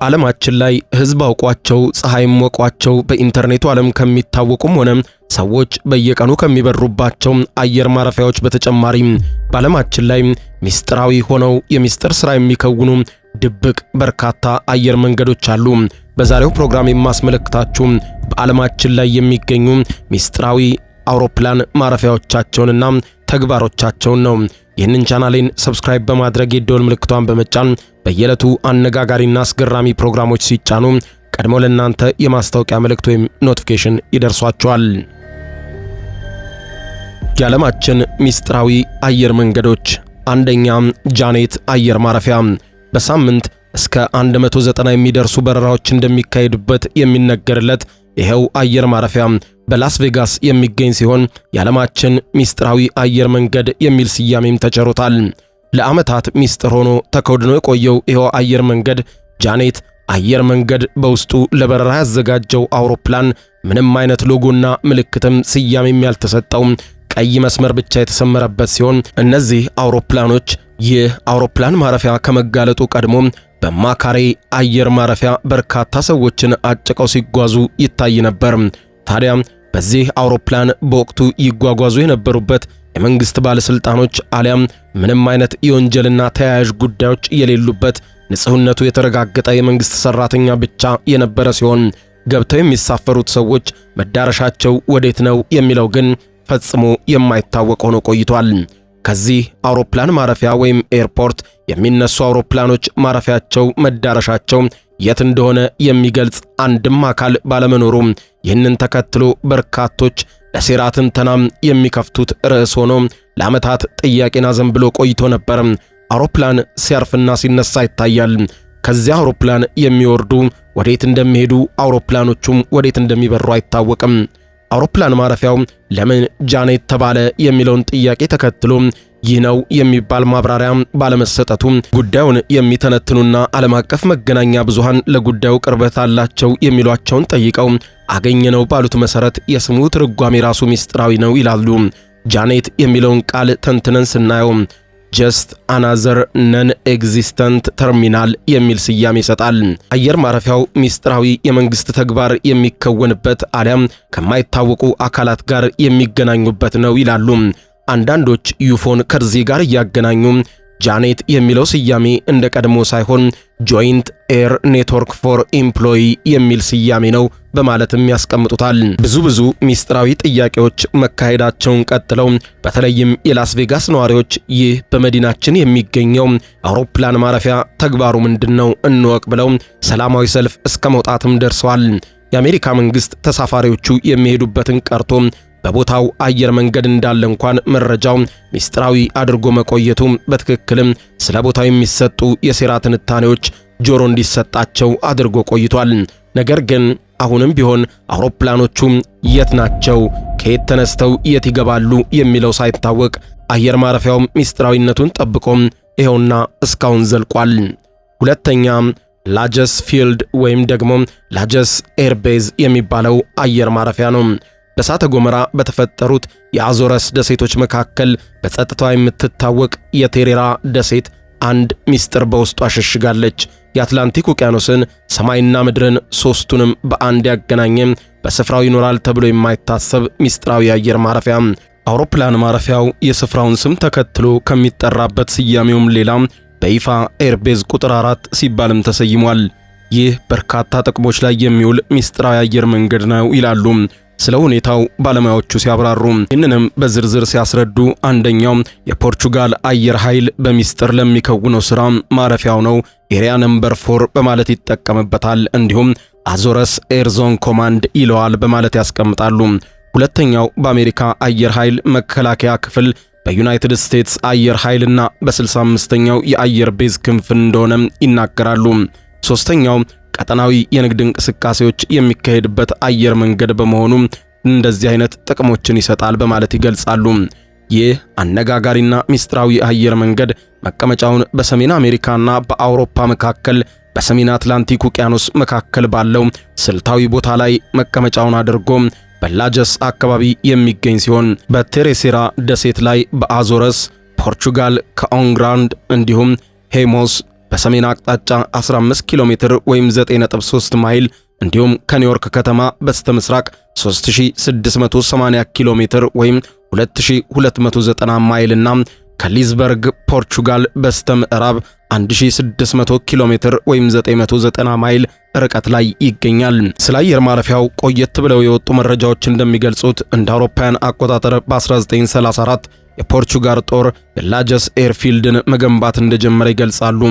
በዓለማችን ላይ ህዝብ አውቋቸው ፀሐይም ሞቋቸው በኢንተርኔቱ ዓለም ከሚታወቁም ሆነ ሰዎች በየቀኑ ከሚበሩባቸው አየር ማረፊያዎች በተጨማሪ በዓለማችን ላይ ሚስጥራዊ ሆነው የሚስጥር ሥራ የሚከውኑ ድብቅ በርካታ አየር መንገዶች አሉ። በዛሬው ፕሮግራም የማስመለክታችሁ በዓለማችን ላይ የሚገኙ ሚስጥራዊ አውሮፕላን ማረፊያዎቻቸውንና ተግባሮቻቸውን ነው። ይህንን ቻናሌን ሰብስክራይብ በማድረግ የደወል ምልክቷን በመጫን በየዕለቱ አነጋጋሪና አስገራሚ ፕሮግራሞች ሲጫኑ ቀድሞ ለእናንተ የማስታወቂያ መልእክት ወይም ኖቲፊኬሽን ይደርሷቸዋል። የዓለማችን ሚስጥራዊ አየር መንገዶች። አንደኛ፣ ጃኔት አየር ማረፊያ። በሳምንት እስከ 190 የሚደርሱ በረራዎች እንደሚካሄዱበት የሚነገርለት ይሄው አየር ማረፊያ በላስ ቬጋስ የሚገኝ ሲሆን የዓለማችን ሚስጥራዊ አየር መንገድ የሚል ስያሜም ተቸሮታል። ለዓመታት ሚስጥር ሆኖ ተኮድኖ የቆየው ይሄው አየር መንገድ ጃኔት አየር መንገድ በውስጡ ለበረራ ያዘጋጀው አውሮፕላን ምንም አይነት ሎጎና ምልክትም ስያሜም ያልተሰጠው ቀይ መስመር ብቻ የተሰመረበት ሲሆን እነዚህ አውሮፕላኖች ይህ አውሮፕላን ማረፊያ ከመጋለጡ ቀድሞ በማካሬ አየር ማረፊያ በርካታ ሰዎችን አጭቀው ሲጓዙ ይታይ ነበር። ታዲያ በዚህ አውሮፕላን በወቅቱ ይጓጓዙ የነበሩበት የመንግስት ባለስልጣኖች አሊያም ምንም አይነት የወንጀልና ተያያዥ ጉዳዮች የሌሉበት ንጹህነቱ የተረጋገጠ የመንግስት ሰራተኛ ብቻ የነበረ ሲሆን ገብተው የሚሳፈሩት ሰዎች መዳረሻቸው ወዴት ነው የሚለው ግን ፈጽሞ የማይታወቅ ሆኖ ቆይቷል። ከዚህ አውሮፕላን ማረፊያ ወይም ኤርፖርት የሚነሱ አውሮፕላኖች ማረፊያቸው መዳረሻቸው የት እንደሆነ የሚገልጽ አንድም አካል ባለመኖሩ ይህንን ተከትሎ በርካቶች ለሴራ ትንተናም የሚከፍቱት ርዕስ ሆኖ ለዓመታት ጥያቄን አዘንብሎ ቆይቶ ነበር። አውሮፕላን ሲያርፍና ሲነሳ ይታያል። ከዚያ አውሮፕላን የሚወርዱ ወዴት እንደሚሄዱ አውሮፕላኖቹም ወዴት እንደሚበሩ አይታወቅም። አውሮፕላን ማረፊያው ለምን ጃኔት ተባለ የሚለውን ጥያቄ ተከትሎ ይህ ነው የሚባል ማብራሪያ ባለመሰጠቱ ጉዳዩን የሚተነትኑና ዓለም አቀፍ መገናኛ ብዙሃን ለጉዳዩ ቅርበት አላቸው የሚሏቸውን ጠይቀው አገኘነው ባሉት መሰረት የስሙ ትርጓሜ ራሱ ሚስጥራዊ ነው ይላሉ። ጃኔት የሚለውን ቃል ተንትነን ስናየው ጀስት አናዘር ነን ኤግዚስተንት ተርሚናል የሚል ስያሜ ይሰጣል። አየር ማረፊያው ሚስጥራዊ የመንግስት ተግባር የሚከወንበት አሊያም ከማይታወቁ አካላት ጋር የሚገናኙበት ነው ይላሉ። አንዳንዶች ዩፎን ከዚህ ጋር እያገናኙ ጃኔት የሚለው ስያሜ እንደ ቀድሞ ሳይሆን ጆይንት ኤር ኔትወርክ ፎር ኤምፕሎይ የሚል ስያሜ ነው በማለትም ያስቀምጡታል። ብዙ ሚስጥራዊ ጥያቄዎች መካሄዳቸውን ቀጥለው በተለይም የላስ ቬጋስ ነዋሪዎች ይህ በመዲናችን የሚገኘው አውሮፕላን ማረፊያ ተግባሩ ምንድነው እንወቅ ብለው ሰላማዊ ሰልፍ እስከ መውጣትም ደርሰዋል። የአሜሪካ መንግስት ተሳፋሪዎቹ የሚሄዱበትን ቀርቶ በቦታው አየር መንገድ እንዳለ እንኳን መረጃው ሚስጥራዊ አድርጎ መቆየቱ በትክክልም ስለ ቦታው የሚሰጡ የሴራ ትንታኔዎች ጆሮ እንዲሰጣቸው አድርጎ ቆይቷል። ነገር ግን አሁንም ቢሆን አውሮፕላኖቹ የት ናቸው፣ ከየት ተነስተው የት ይገባሉ የሚለው ሳይታወቅ አየር ማረፊያው ሚስጥራዊነቱን ጠብቆ ይኸውና እስካሁን ዘልቋል። ሁለተኛ፣ ላጀስ ፊልድ ወይም ደግሞ ላጀስ ኤርቤዝ የሚባለው አየር ማረፊያ ነው። በእሳተ ገሞራ በተፈጠሩት የአዞረስ ደሴቶች መካከል በጸጥታዋ የምትታወቅ የቴሬራ ደሴት አንድ ሚስጥር በውስጧ ሸሽጋለች። የአትላንቲክ ውቅያኖስን ሰማይና ምድርን ሶስቱንም በአንድ ያገናኘ በስፍራው ይኖራል ተብሎ የማይታሰብ ሚስጥራዊ አየር ማረፊያ። አውሮፕላን ማረፊያው የስፍራውን ስም ተከትሎ ከሚጠራበት ስያሜውም ሌላ በይፋ ኤርቤዝ ቁጥር 4 ሲባልም ተሰይሟል። ይህ በርካታ ጥቅሞች ላይ የሚውል ሚስጥራዊ አየር መንገድ ነው ይላሉ ስለ ሁኔታው ባለሙያዎቹ ሲያብራሩ። ይህንንም በዝርዝር ሲያስረዱ አንደኛው የፖርቹጋል አየር ኃይል በሚስጥር ለሚከውነው ሥራ ማረፊያው ነው ኤሪያ ነምበር 4 በማለት ይጠቀምበታል። እንዲሁም አዞረስ ኤርዞን ኮማንድ ይለዋል በማለት ያስቀምጣሉ። ሁለተኛው በአሜሪካ አየር ኃይል መከላከያ ክፍል በዩናይትድ ስቴትስ አየር ኃይልና በ65ኛው የአየር ቤዝ ክንፍ እንደሆነ ይናገራሉ። ሶስተኛው ቀጠናዊ የንግድ እንቅስቃሴዎች የሚካሄድበት አየር መንገድ በመሆኑ እንደዚህ አይነት ጥቅሞችን ይሰጣል በማለት ይገልጻሉ። ይህ አነጋጋሪና ሚስጥራዊ አየር መንገድ መቀመጫውን በሰሜን አሜሪካና በአውሮፓ መካከል በሰሜን አትላንቲክ ውቅያኖስ መካከል ባለው ስልታዊ ቦታ ላይ መቀመጫውን አድርጎ በላጀስ አካባቢ የሚገኝ ሲሆን በቴሬሴራ ደሴት ላይ በአዞረስ ፖርቹጋል ከኦንግራንድ እንዲሁም ሄሞስ በሰሜን አቅጣጫ 15 ኪሎ ሜትር ወይም 9.3 ማይል እንዲሁም ከኒውዮርክ ከተማ በስተምስራቅ 3680 ኪሎ ሜትር ወይም 2290 ማይል እና ከሊዝበርግ ፖርቹጋል በስተምዕራብ 1600 ኪሎ ሜትር ወይም 990 ማይል ርቀት ላይ ይገኛል። ስለ አየር ማረፊያው ቆየት ብለው የወጡ መረጃዎች እንደሚገልጹት እንደ አውሮፓውያን አቆጣጠር በ1934 የፖርቹጋል ጦር የላጀስ ኤርፊልድን መገንባት እንደጀመረ ይገልጻሉ።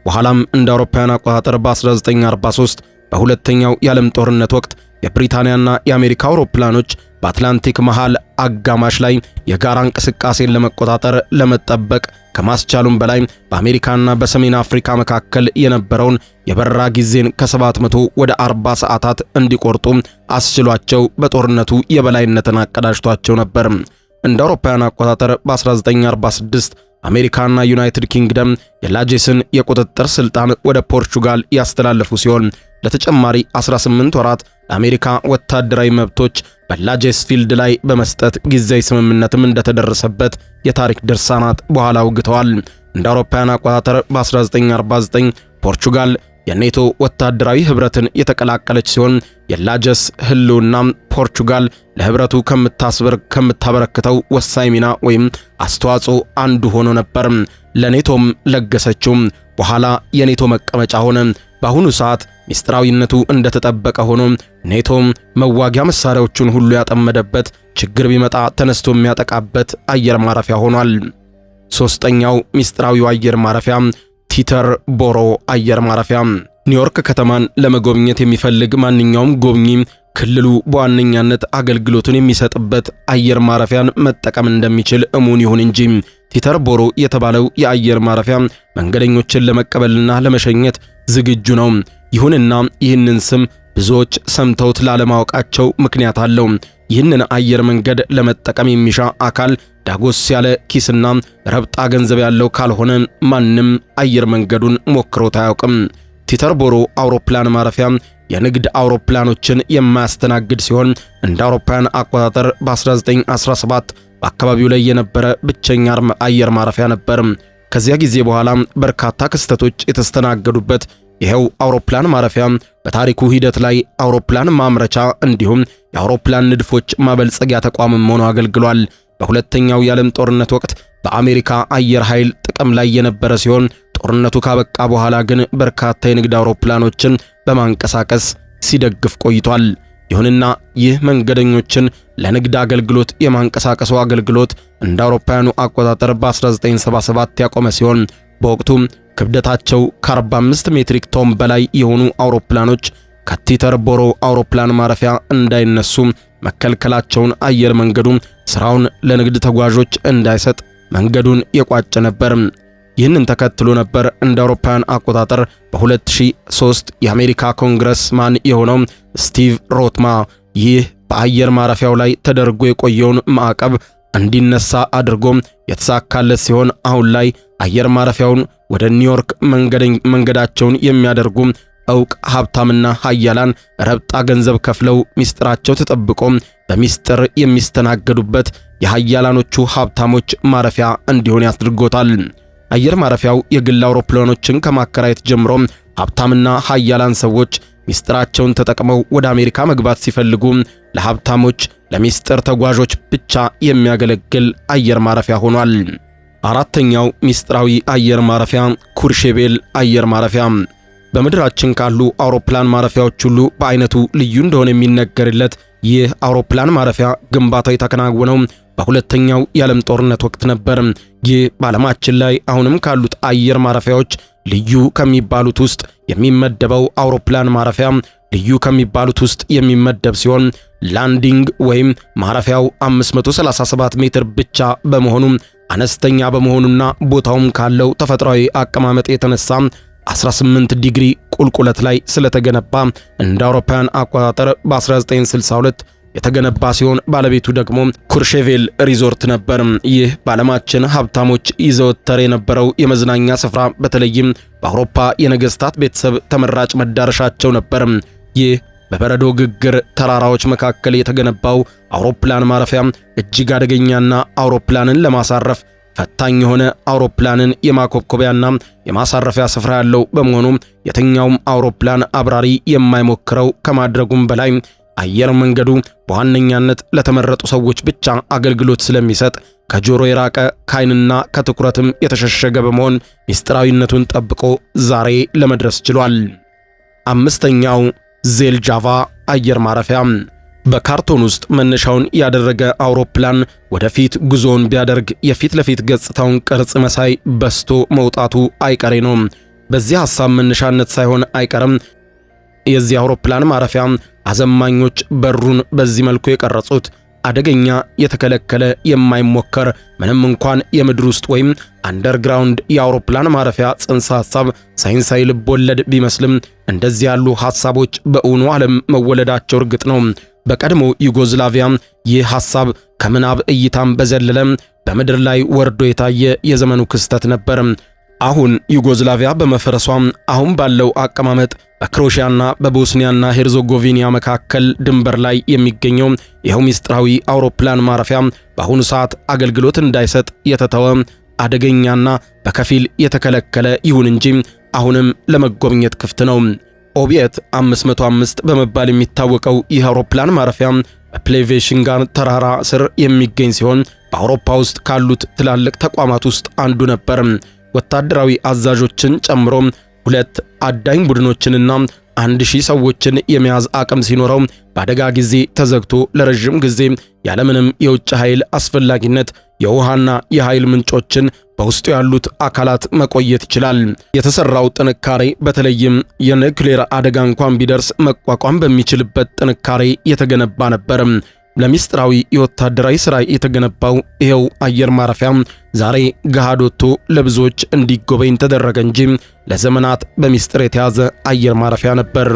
በኋላም እንደ አውሮፓውያን አቆጣጠር በ1943 በሁለተኛው የዓለም ጦርነት ወቅት የብሪታንያና የአሜሪካ አውሮፕላኖች በአትላንቲክ መሃል አጋማሽ ላይ የጋራ እንቅስቃሴን ለመቆጣጠር ለመጠበቅ ከማስቻሉም በላይ በአሜሪካና በሰሜን አፍሪካ መካከል የነበረውን የበረራ ጊዜን ከ700 ወደ 40 ሰዓታት እንዲቆርጡ አስችሏቸው በጦርነቱ የበላይነትን አቀዳጅቷቸው ነበር። እንደ አውሮፓውያን አቆጣጠር በ1946 አሜሪካና ዩናይትድ ኪንግደም የላጄስን የቁጥጥር ስልጣን ወደ ፖርቹጋል ያስተላለፉ ሲሆን ለተጨማሪ 18 ወራት ለአሜሪካ ወታደራዊ መብቶች በላጄስ ፊልድ ላይ በመስጠት ጊዜያዊ ስምምነትም እንደተደረሰበት የታሪክ ድርሳናት በኋላ አውግተዋል። እንደ አውሮፓውያን አቆጣጠር በ1949 ፖርቹጋል የኔቶ ወታደራዊ ህብረትን የተቀላቀለች ሲሆን የላጀስ ህልውና ፖርቹጋል ለህብረቱ ከምታበረክተው ወሳኝ ሚና ወይም አስተዋጽኦ አንዱ ሆኖ ነበር። ለኔቶም ለገሰችው። በኋላ የኔቶ መቀመጫ ሆነ። በአሁኑ ሰዓት ሚስጥራዊነቱ እንደተጠበቀ ሆኖ ኔቶ መዋጊያ መሳሪያዎቹን ሁሉ ያጠመደበት፣ ችግር ቢመጣ ተነስቶ የሚያጠቃበት አየር ማረፊያ ሆኗል። ሶስተኛው ሚስጥራዊው አየር ማረፊያ ቲተርቦሮ አየር ማረፊያ። ኒውዮርክ ከተማን ለመጎብኘት የሚፈልግ ማንኛውም ጎብኚ ክልሉ በዋነኛነት አገልግሎቱን የሚሰጥበት አየር ማረፊያን መጠቀም እንደሚችል እሙን ይሁን እንጂ ቲተርቦሮ የተባለው የአየር ማረፊያ መንገደኞችን ለመቀበልና ለመሸኘት ዝግጁ ነው። ይሁንና ይህንን ስም ብዙዎች ሰምተውት ላለማወቃቸው ምክንያት አለው። ይህንን አየር መንገድ ለመጠቀም የሚሻ አካል ዳጎስ ያለ ኪስና ረብጣ ገንዘብ ያለው ካልሆነ ማንም አየር መንገዱን ሞክሮት አያውቅም። ቲተርቦሮ አውሮፕላን ማረፊያ የንግድ አውሮፕላኖችን የማያስተናግድ ሲሆን እንደ አውሮፓውያን አቆጣጠር በ1917 በአካባቢው ላይ የነበረ ብቸኛ አየር ማረፊያ ነበር። ከዚያ ጊዜ በኋላ በርካታ ክስተቶች የተስተናገዱበት ይሄው አውሮፕላን ማረፊያ በታሪኩ ሂደት ላይ አውሮፕላን ማምረቻ እንዲሁም የአውሮፕላን ንድፎች ማበልጸጊያ ተቋም ሆኖ አገልግሏል። በሁለተኛው የዓለም ጦርነት ወቅት በአሜሪካ አየር ኃይል ጥቅም ላይ የነበረ ሲሆን ጦርነቱ ካበቃ በኋላ ግን በርካታ የንግድ አውሮፕላኖችን በማንቀሳቀስ ሲደግፍ ቆይቷል። ይሁንና ይህ መንገደኞችን ለንግድ አገልግሎት የማንቀሳቀሱ አገልግሎት እንደ አውሮፓውያኑ አቆጣጠር በ1977 ያቆመ ሲሆን በወቅቱ ክብደታቸው ከ45 ሜትሪክ ቶን በላይ የሆኑ አውሮፕላኖች ከቲተርቦሮ አውሮፕላን ማረፊያ እንዳይነሱ መከልከላቸውን አየር መንገዱ ስራውን ለንግድ ተጓዦች እንዳይሰጥ መንገዱን የቋጨ ነበር። ይህንን ተከትሎ ነበር እንደ አውሮፓውያን አቆጣጠር በ2003 የአሜሪካ ኮንግረስማን የሆነው ስቲቭ ሮትማ ይህ በአየር ማረፊያው ላይ ተደርጎ የቆየውን ማዕቀብ እንዲነሳ አድርጎ የተሳካለት ሲሆን አሁን ላይ አየር ማረፊያውን ወደ ኒውዮርክ መንገዳቸውን የሚያደርጉ ዕውቅ ሀብታምና ሀያላን ረብጣ ገንዘብ ከፍለው ሚስጥራቸው ተጠብቆ በሚስጥር የሚስተናገዱበት የሀያላኖቹ ሀብታሞች ማረፊያ እንዲሆን ያድርጎታል። አየር ማረፊያው የግል አውሮፕላኖችን ከማከራየት ጀምሮ ሀብታምና ሀያላን ሰዎች ሚስጥራቸውን ተጠቅመው ወደ አሜሪካ መግባት ሲፈልጉ ለሀብታሞች ለሚስጥር ተጓዦች ብቻ የሚያገለግል አየር ማረፊያ ሆኗል። አራተኛው ሚስጥራዊ አየር ማረፊያ ኩርሼቬል አየር ማረፊያ። በምድራችን ካሉ አውሮፕላን ማረፊያዎች ሁሉ በአይነቱ ልዩ እንደሆነ የሚነገርለት ይህ አውሮፕላን ማረፊያ ግንባታው የተከናወነው በሁለተኛው የዓለም ጦርነት ወቅት ነበር። ይህ በዓለማችን ላይ አሁንም ካሉት አየር ማረፊያዎች ልዩ ከሚባሉት ውስጥ የሚመደበው አውሮፕላን ማረፊያ ልዩ ከሚባሉት ውስጥ የሚመደብ ሲሆን ላንዲንግ ወይም ማረፊያው 537 ሜትር ብቻ በመሆኑ አነስተኛ በመሆኑና ቦታውም ካለው ተፈጥሯዊ አቀማመጥ የተነሳ 18 ዲግሪ ቁልቁለት ላይ ስለተገነባ እንደ አውሮፓውያን አቆጣጠር በ1962 የተገነባ ሲሆን ባለቤቱ ደግሞ ኩርሼቬል ሪዞርት ነበር። ይህ በዓለማችን ሀብታሞች ይዘወተር የነበረው የመዝናኛ ስፍራ በተለይም በአውሮፓ የነገስታት ቤተሰብ ተመራጭ መዳረሻቸው ነበር። ይህ በበረዶ ግግር ተራራዎች መካከል የተገነባው አውሮፕላን ማረፊያ እጅግ አደገኛና አውሮፕላንን ለማሳረፍ ፈታኝ የሆነ አውሮፕላንን የማኮብኮቢያና የማሳረፊያ ስፍራ ያለው በመሆኑ የትኛውም አውሮፕላን አብራሪ የማይሞክረው ከማድረጉም በላይ አየር መንገዱ በዋነኛነት ለተመረጡ ሰዎች ብቻ አገልግሎት ስለሚሰጥ ከጆሮ የራቀ ከዓይንና ከትኩረትም የተሸሸገ በመሆን ሚስጥራዊነቱን ጠብቆ ዛሬ ለመድረስ ችሏል። አምስተኛው ዜልጃቫ አየር ማረፊያ። በካርቶን ውስጥ መነሻውን ያደረገ አውሮፕላን ወደፊት ጉዞውን ቢያደርግ የፊት ለፊት ገጽታውን ቅርጽ መሳይ በስቶ መውጣቱ አይቀሬ ነው። በዚህ ሐሳብ መነሻነት ሳይሆን አይቀርም የዚህ አውሮፕላን ማረፊያ አዘማኞች በሩን በዚህ መልኩ የቀረጹት። አደገኛ፣ የተከለከለ፣ የማይሞከር ምንም እንኳን የምድር ውስጥ ወይም አንደርግራውንድ የአውሮፕላን ማረፊያ ጽንሰ ሐሳብ ሳይንሳዊ ልብ ወለድ ቢመስልም እንደዚህ ያሉ ሐሳቦች በእውኑ ዓለም መወለዳቸው እርግጥ ነው። በቀድሞ ዩጎዝላቪያ ይህ ሐሳብ ከምናብ እይታም በዘለለ በምድር ላይ ወርዶ የታየ የዘመኑ ክስተት ነበር። አሁን ዩጎዝላቪያ በመፈረሷ አሁን ባለው አቀማመጥ በክሮሺያና በቦስኒያና ሄርዞጎቪና መካከል ድንበር ላይ የሚገኘው ይኸው ሚስጥራዊ አውሮፕላን ማረፊያ በአሁኑ ሰዓት አገልግሎት እንዳይሰጥ የተተወ አደገኛና በከፊል የተከለከለ ይሁን እንጂ አሁንም ለመጎብኘት ክፍት ነው። ኦቢየት 505 በመባል የሚታወቀው ይህ አውሮፕላን ማረፊያ በፕሌቬሽንጋን ተራራ ስር የሚገኝ ሲሆን በአውሮፓ ውስጥ ካሉት ትላልቅ ተቋማት ውስጥ አንዱ ነበር። ወታደራዊ አዛዦችን ጨምሮ 2 አዳኝ ቡድኖችንና 1000 ሰዎችን የመያዝ አቅም ሲኖረው በአደጋ ጊዜ ተዘግቶ ለረጅም ጊዜ ያለምንም የውጭ ኃይል አስፈላጊነት የውሃና የኃይል ምንጮችን በውስጡ ያሉት አካላት መቆየት ይችላል። የተሰራው ጥንካሬ በተለይም የኒውክሌር አደጋ እንኳን ቢደርስ መቋቋም በሚችልበት ጥንካሬ የተገነባ ነበር። ለሚስጥራዊ የወታደራዊ ሥራ የተገነባው ይኸው አየር ማረፊያ ዛሬ ገሃድ ወጥቶ ለብዙዎች እንዲጎበኝ ተደረገ እንጂ ለዘመናት በሚስጥር የተያዘ አየር ማረፊያ ነበር።